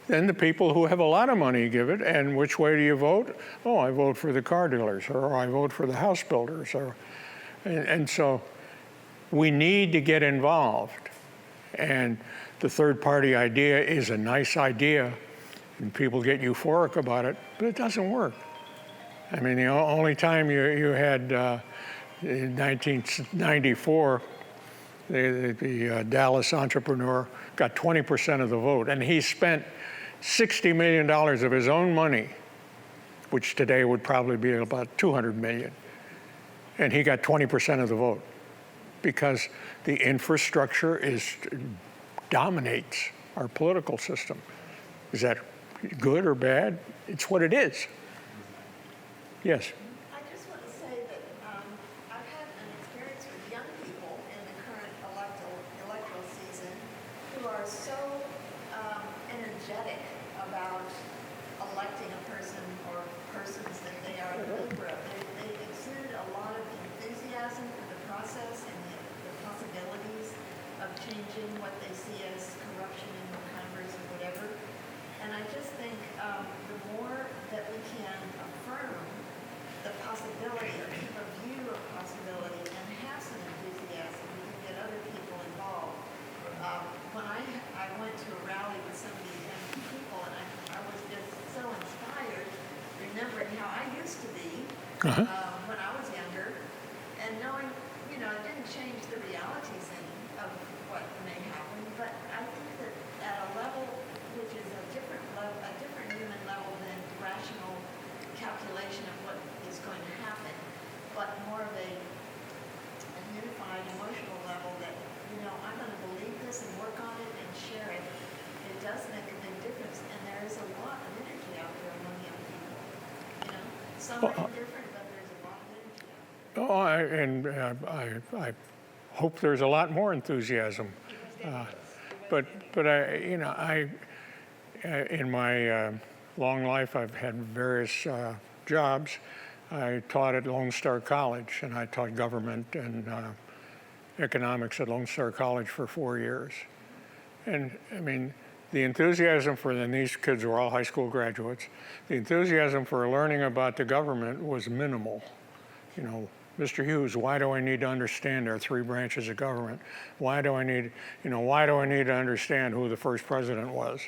then the people who have a lot of money give it. And which way do you vote? Oh, I vote for the car dealers, or I vote for the house builders. And so we need to get involved. And the third party idea is a nice idea, and people get euphoric about it, but it doesn't work. I mean, the only time you had in 1994, the Dallas entrepreneur got 20% of the vote, and he spent $60 million of his own money, which today would probably be about $200 million, and he got 20% of the vote because the infrastructure dominates our political system. Is that good or bad? It's what it is. Yes. I just want to say that I've had an experience with young people in the current electoral season who are so energetic about electing a person or persons that they are a member of. They exude a lot of enthusiasm for the process and the possibilities of changing what they see as corruption in the Congress or whatever. And I just think the more that we can affirm the possibility or keep a view of possibility and have some enthusiasm, we can get other people involved. When I went to a rally with some of these young people, and I was just so inspired, remembering how I used to be when I was younger, and knowing, it didn't change the realities of what may happen, but I think that at a level which is a different human level than rational calculation of what is going to happen, but more of a unified emotional level that, I'm going to believe this and work on it and share it. It does make a big difference, and there is a lot of energy out there among young people. Some are different, but there's a lot of energy out there. I hope there's a lot more enthusiasm. But in my long life, I've had various jobs. I taught at Lone Star College, and I taught government and economics at Lone Star College for 4 years. And I mean, the enthusiasm and these kids were all high school graduates, the enthusiasm for learning about the government was minimal. Mr. Hughes, why do I need to understand our 3 branches of government? Why do I need to understand who the first president was?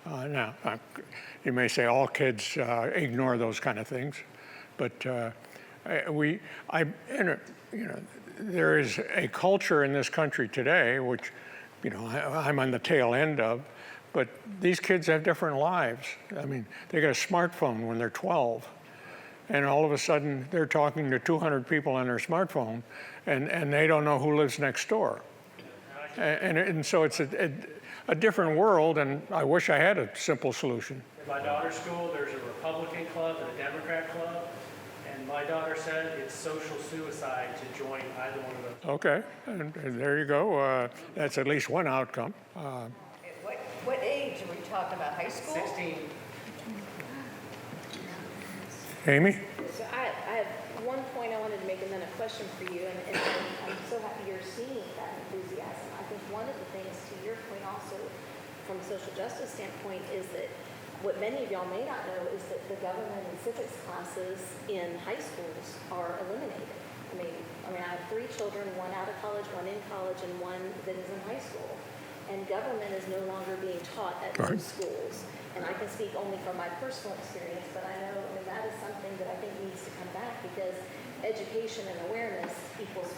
Now, you may say all kids ignore those kind of things, but there is a culture in this country today, which, I'm on the tail end of, but these kids have different lives. I mean, they get a smartphone when they're 12, and all of a sudden they're talking to 200 people on their smartphone, and they don't know who lives next door. And so it's a different world, and I wish I had a simple solution. In my daughter's school, there's a Republican club and a Democrat club, and my daughter said it's social suicide to join either one of those. Okay, and there you go. That's at least one outcome. What What age are we talking about, high school? 16. Amy? So I have one point I wanted to make and then a question for you, and I'm so happy you're seeing that enthusiasm. I think one of the things, to your point also, from a social justice standpoint, is that what many of y'all may not know is that the government and civics classes in high schools are eliminated. I mean, I have 3 children, one out of college, one in college, and one that is in high school. And government is no longer being taught at those schools. And I can speak only from my personal experience, but I know that is something that I think needs to come back, because education and awareness equals,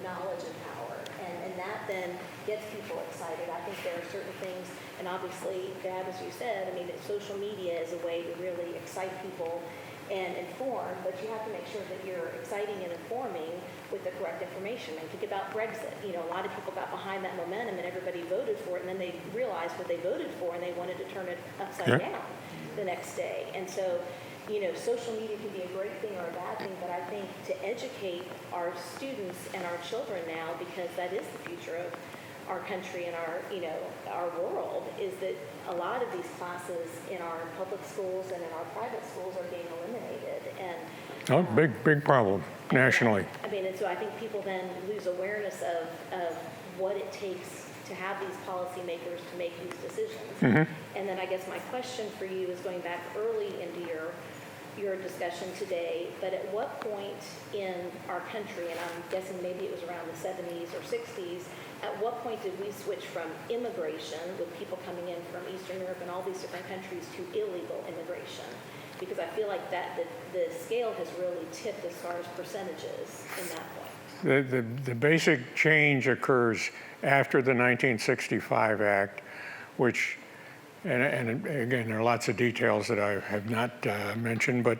knowledge and power. And that then gets people excited. I think there are certain things, and obviously, Dad, as you said, social media is a way to really excite people and inform, but you have to make sure that you're exciting and informing with the correct information. And think about Brexit. A lot of people got behind that momentum and everybody voted for it, and then they realized what they voted for and they wanted to turn it upside down the next day. And so, social media can be a great thing or a bad thing, but I think to educate our students and our children now, because that is the future of our country and our world, is that a lot of these classes in our public schools and in our private schools are being eliminated. And Big problem nationally. and so I think people then lose awareness of what it takes to have these policymakers to make these decisions. And then I guess my question for you is going back early into your discussion today, but at what point in our country, and I'm guessing maybe it was around the 70s or 60s, at what point did we switch from immigration, with people coming in from Eastern Europe and all these different countries, to illegal immigration? Because I feel like that the scale has really tipped as far as percentages in that point. The basic change occurs after the 1965 Act, which, and again, there are lots of details that I have not mentioned, but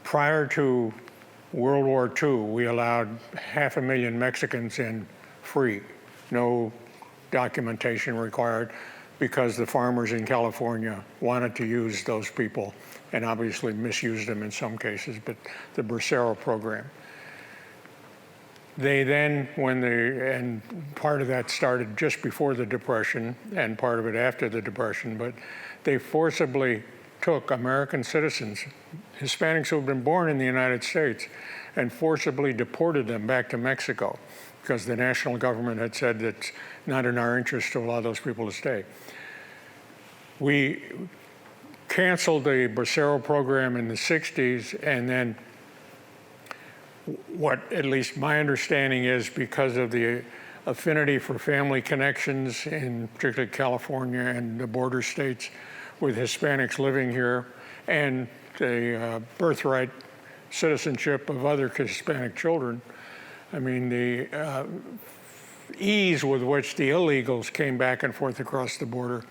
prior to World War II, we allowed 500,000 Mexicans in free, no documentation required, because the farmers in California wanted to use those people and obviously misused them in some cases, but the Bracero program. They then, and part of that started just before the Depression and part of it after the Depression, but they forcibly took American citizens, Hispanics who had been born in the United States, and forcibly deported them back to Mexico, because the national government had said that it's not in our interest to allow those people to stay. We canceled the Bracero program in the 60s, and then what at least my understanding is, because of the affinity for family connections in particularly California and the border states with Hispanics living here, and the birthright citizenship of other Hispanic children, the ease with which the illegals came back and forth across the border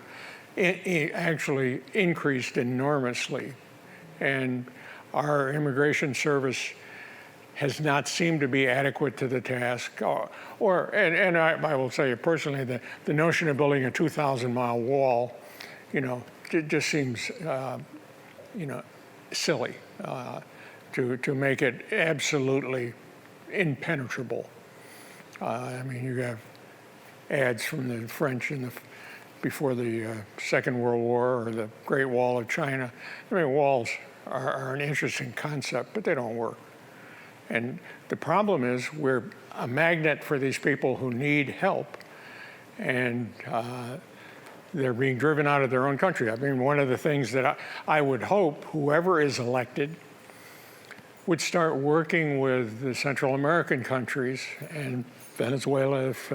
it actually increased enormously. And our immigration service has not seemed to be adequate to the task. And I will say personally, the notion of building a 2,000-mile wall, it just seems, silly to make it absolutely impenetrable. You have ads from the French before the Second World War, or the Great Wall of China. Walls are an interesting concept, but they don't work. And the problem is we're a magnet for these people who need help, and they're being driven out of their own country. One of the things that I would hope whoever is elected would start working with the Central American countries and Venezuela if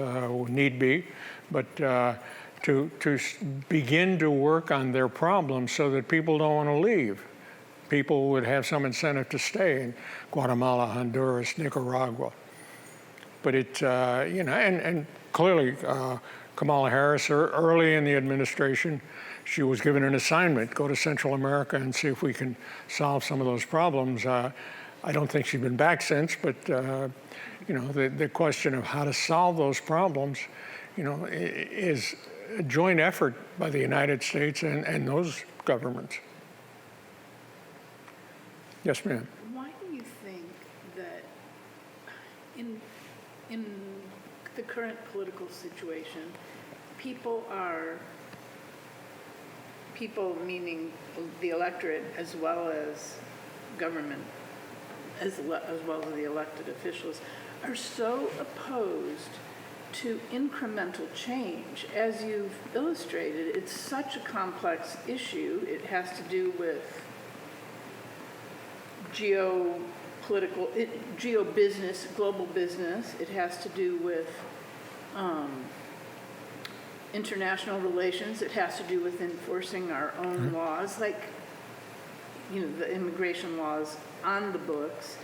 need be, but to begin to work on their problems so that people don't want to leave. People would have some incentive to stay in Guatemala, Honduras, Nicaragua. But and clearly Kamala Harris, early in the administration, she was given an assignment, go to Central America and see if we can solve some of those problems. I don't think she's been back since, but the question of how to solve those problems, is a joint effort by the United States and those governments. Yes, ma'am. Why do you think that in the current political situation, people meaning the electorate as well as government, as well as the elected officials, are so opposed to incremental change. As you've illustrated, it's such a complex issue. It has to do with geo-business, global business. It has to do with international relations. It has to do with enforcing our own laws, like, the immigration laws on the books,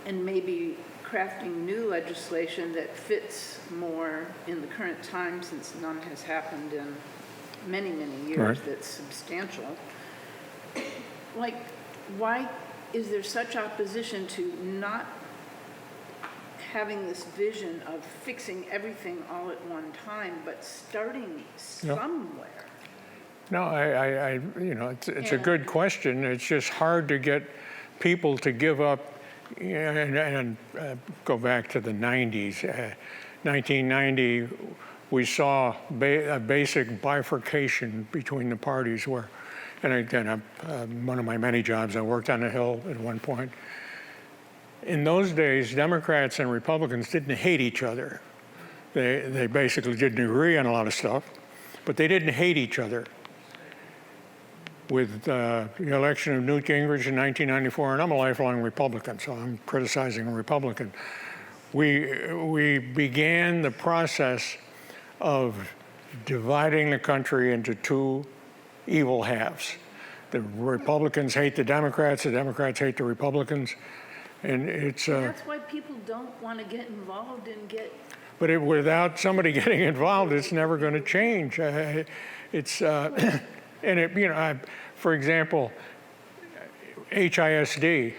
and maybe crafting new legislation that fits more in the current time, since none has happened in many, many years that's substantial. Like, why is there such opposition to not having this vision of fixing everything all at one time, but starting somewhere? No, it's a good question. It's just hard to get people to give up, and go back to the 90s. 1990, we saw a basic bifurcation between the parties where, and again, one of my many jobs, I worked on the Hill at one point. In those days, Democrats and Republicans didn't hate each other. They basically didn't agree on a lot of stuff, but they didn't hate each other. With the election of Newt Gingrich in 1994, and I'm a lifelong Republican, so I'm criticizing a Republican, we began the process of dividing the country into two evil halves. The Republicans hate the Democrats hate the Republicans, and it's... that's why people don't want to get involved and get... But without somebody getting involved, it's never going to change. And for example, HISD.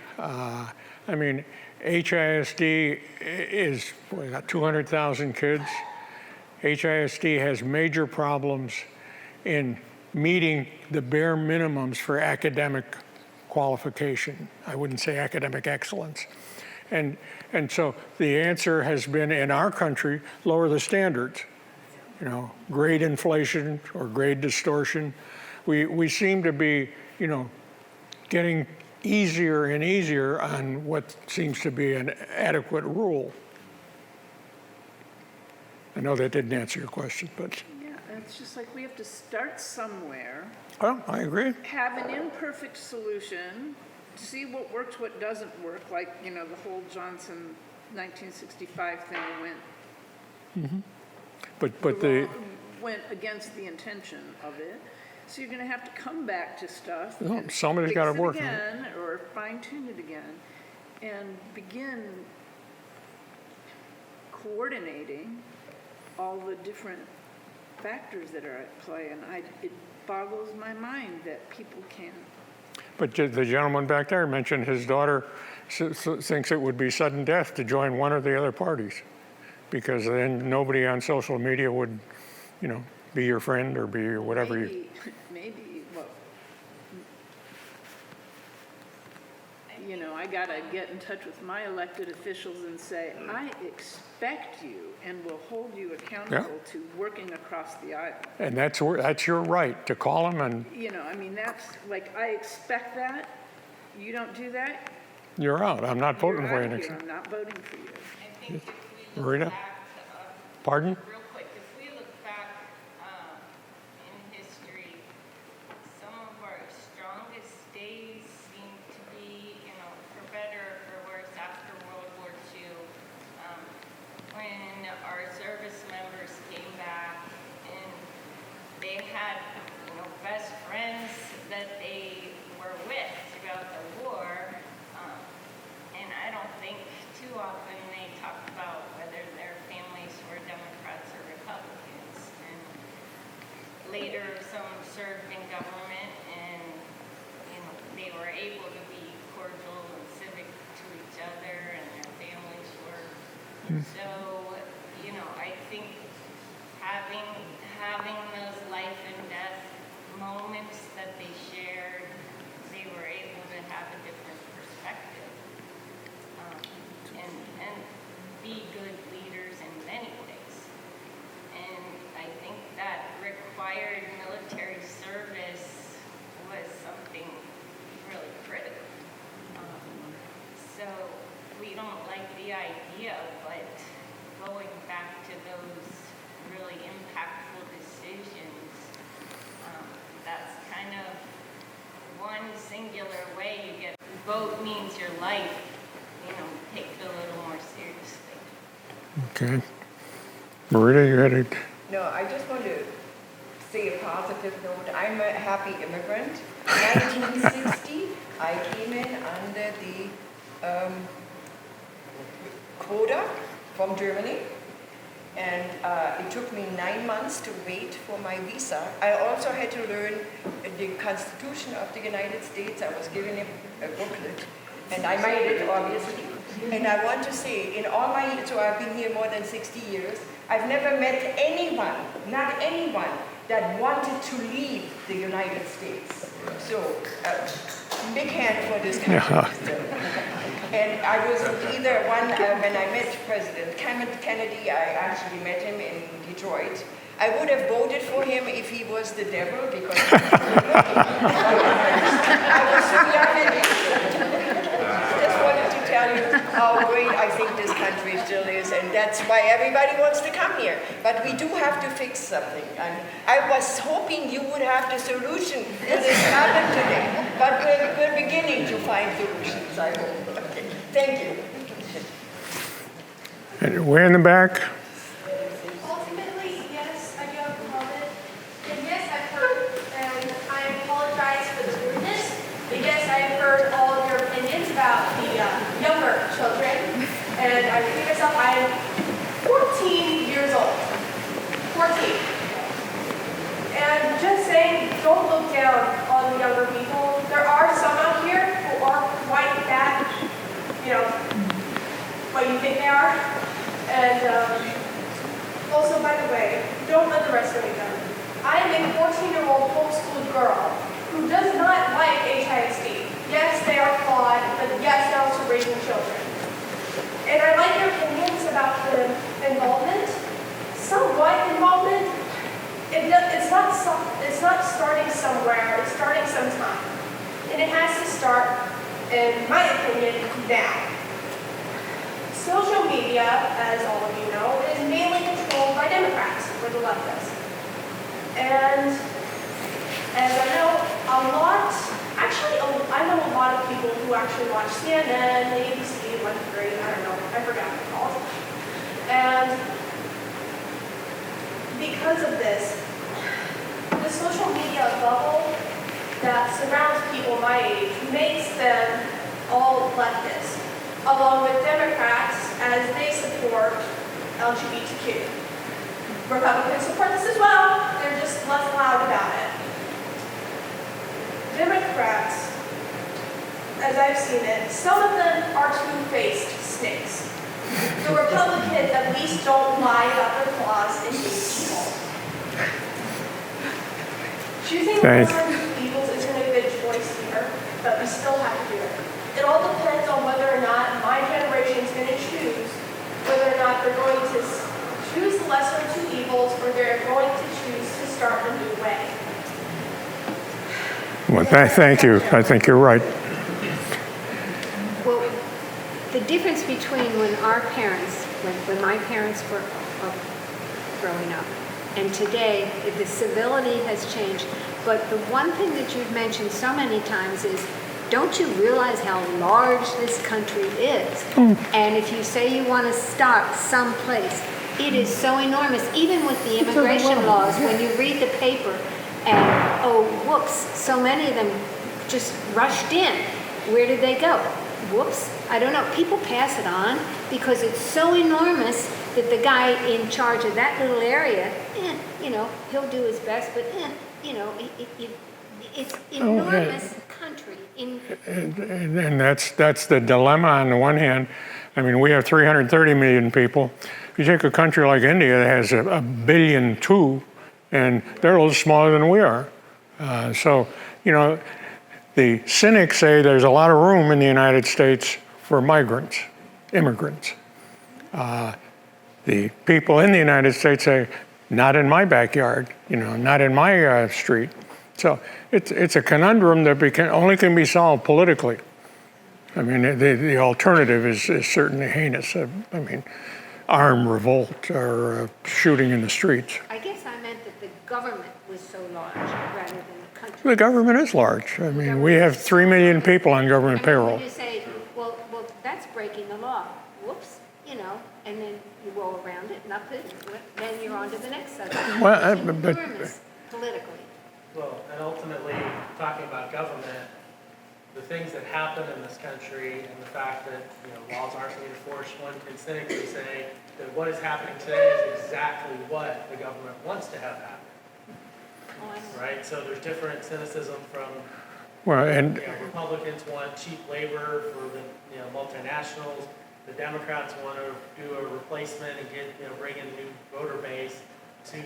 HISD is got 200,000 kids. HISD has major problems in meeting the bare minimums for academic qualification. I wouldn't say academic excellence. And so the answer has been, in our country, lower the standards. Grade inflation or grade distortion. We seem to be, getting easier and easier on what seems to be an adequate rule. I know that didn't answer your question, but... Yeah, it's just like we have to start somewhere. Well, I agree. Have an imperfect solution, see what works, what doesn't work, like, the whole Johnson 1965 thing went against the intention of it. So you're going to have to come back to stuff. Well, and somebody's got to work on it again, or fine-tune it again, and begin coordinating all the different factors that are at play. And it boggles my mind that people can't. But the gentleman back there mentioned his daughter thinks it would be sudden death to join one or the other parties, because then nobody on social media would, be your friend or be your whatever. Maybe, I gotta get in touch with my elected officials and say, I expect you and will hold you accountable to working across the aisle. And that's your right to call them and... that's like, I expect that. You don't do that, you're out. I'm not voting for you next next time. I'm not voting for you. I think if we look Marina? back, Pardon? real quick, if we look back in history, some of our strongest days seem to be, for better or for worse, after World War II, when our service members came back and they had, best friends that they were with throughout the war. And I don't think too often they talked about whether their families were Democrats or Republicans. And later, some served in government, and they were able to be cordial and civic to each other, and their families were. So, I think having those life and death moments that they shared, they were able to have a different perspective. And be good leaders in many ways. And I think military service was something really critical. So we don't like the idea, but going back to those really impactful decisions, that's kind of one singular way you get. Vote means your life, take it a little more seriously. Okay. Marita, you had it? No, I just want to say a positive note. I'm a happy immigrant. 1960, I came in under the quota from Germany, and it took me 9 months to wait for my visa. I also had to learn the Constitution of the United States. I was given a booklet, and I made it, obviously. And I want to say, in all my years, so I've been here more than 60 years, I've never met anyone, not anyone, that wanted to leave the United States. So, big hand for this country. And I was either one, when I met President Kennedy, I actually met him in Detroit. I would have voted for him if he was the devil, because I was so young and just wanted to tell you how great I think this country still is, and that's why everybody wants to come here. But we do have to fix something. And I was hoping you would have the solution to this problem today, but we're beginning to find solutions, I hope. Okay. Thank you. And way in the back? Ultimately, yes, I do have a comment. And yes, I've heard, and I apologize for the rudeness, but yes, I've heard all of your opinions about the younger children. And I repeat myself, I am 14 years old. 14. And just saying, don't look down on the younger people. There are some out here who are quite that, what you think they are. And also, by the way, don't underestimate them. I am a 14-year-old homeschooled girl who does not like HISD. Yes, they are flawed, but yes, they're also raising children. And I like your opinions about the involvement. Somewhat involvement. It's not starting somewhere. It's starting sometime. And it has to start, in my opinion, now. Social media, as all of you know, is mainly controlled by Democrats, or the leftists. And as I know, I know a lot of people who actually watch CNN, ABC, 1, 3, I don't know, I forgot what it's called. And because of this, the social media bubble that surrounds people my age makes them all leftists, along with Democrats, as they support LGBTQ. Republicans support this as well, they're just less loud about it. Democrats, as I've seen it, some of them are two-faced snakes. The Republicans at least don't lie about their flaws and hate people. Choosing one of these evils isn't a good choice here, but we still have to do it. It all depends on whether or not my generation is going to choose whether or not they're going to choose the lesser of two evils, or they're going to choose to start a new way. Well, thank you. I think you're right. Well, the difference between when our parents, when my parents were growing up, and today, the civility has changed. But the one thing that you've mentioned so many times is, don't you realize how large this country is? And if you say you want to start someplace, it is so enormous. Even with the immigration laws, when you read the paper, and oh, whoops, so many of them just rushed in. Where did they go? Whoops, I don't know. People pass it on because it's so enormous that the guy in charge of that little area, he'll do his best, but it's enormous country. And that's the dilemma on the one hand. I mean, we have 330 million people. If you take a country like India that has a billion too, and they're a little smaller than we are. The cynics say there's a lot of room in the United States for immigrants. The people in the United States say not in my backyard, not in my street. So it's a conundrum that only can be solved politically. I mean, the alternative is certainly heinous. I mean, armed revolt or shooting in the streets. I guess I meant that the government was so large rather than the country. The government is large. I mean, we have 3 million people on government payroll. When you say, well, that's breaking the law. Whoops, and then you roll around it, nothing. Then you're on to the next subject. Well, but politically. Well, and ultimately, talking about government, the things that happen in this country and the fact that, laws aren't being enforced, one can cynically say that what is happening today is exactly what the government wants to have happen. Right? So there's different cynicism from, Republicans want cheap labor for the, multinationals. The Democrats want to do a replacement and bring in a new voter base to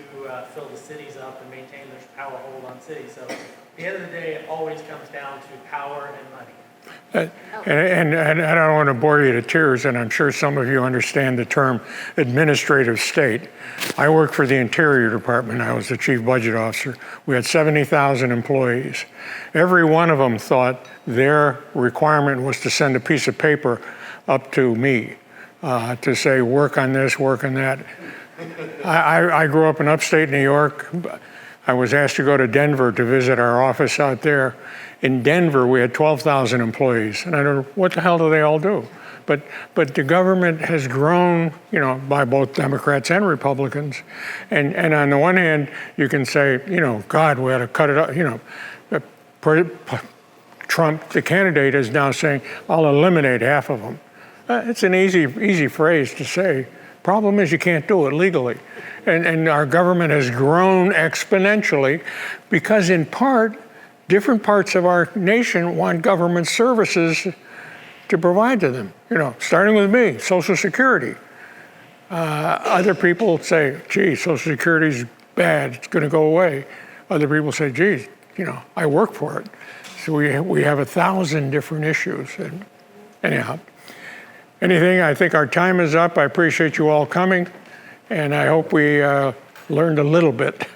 fill the cities up and maintain their power hold on cities. So at the end of the day, it always comes down to power and money. And I don't want to bore you to tears, and I'm sure some of you understand the term administrative state. I worked for the Interior Department. I was the chief budget officer. We had 70,000 employees. Every one of them thought their requirement was to send a piece of paper up to me to say, work on this, work on that. I grew up in upstate New York. I was asked to go to Denver to visit our office out there. In Denver, we had 12,000 employees, and I don't know, what the hell do they all do? But the government has grown, by both Democrats and Republicans. And on the one hand, you can say, God, we had to cut it up. Trump, the candidate, is now saying, I'll eliminate half of them. It's an easy phrase to say. Problem is you can't do it legally. And our government has grown exponentially because, in part, different parts of our nation want government services to provide to them. Starting with me, Social Security. Other people say, gee, Social Security's bad, it's going to go away. Other people say, gee, I work for it. So we have 1,000 different issues. And anyhow, I think our time is up. I appreciate you all coming, and I hope we learned a little bit.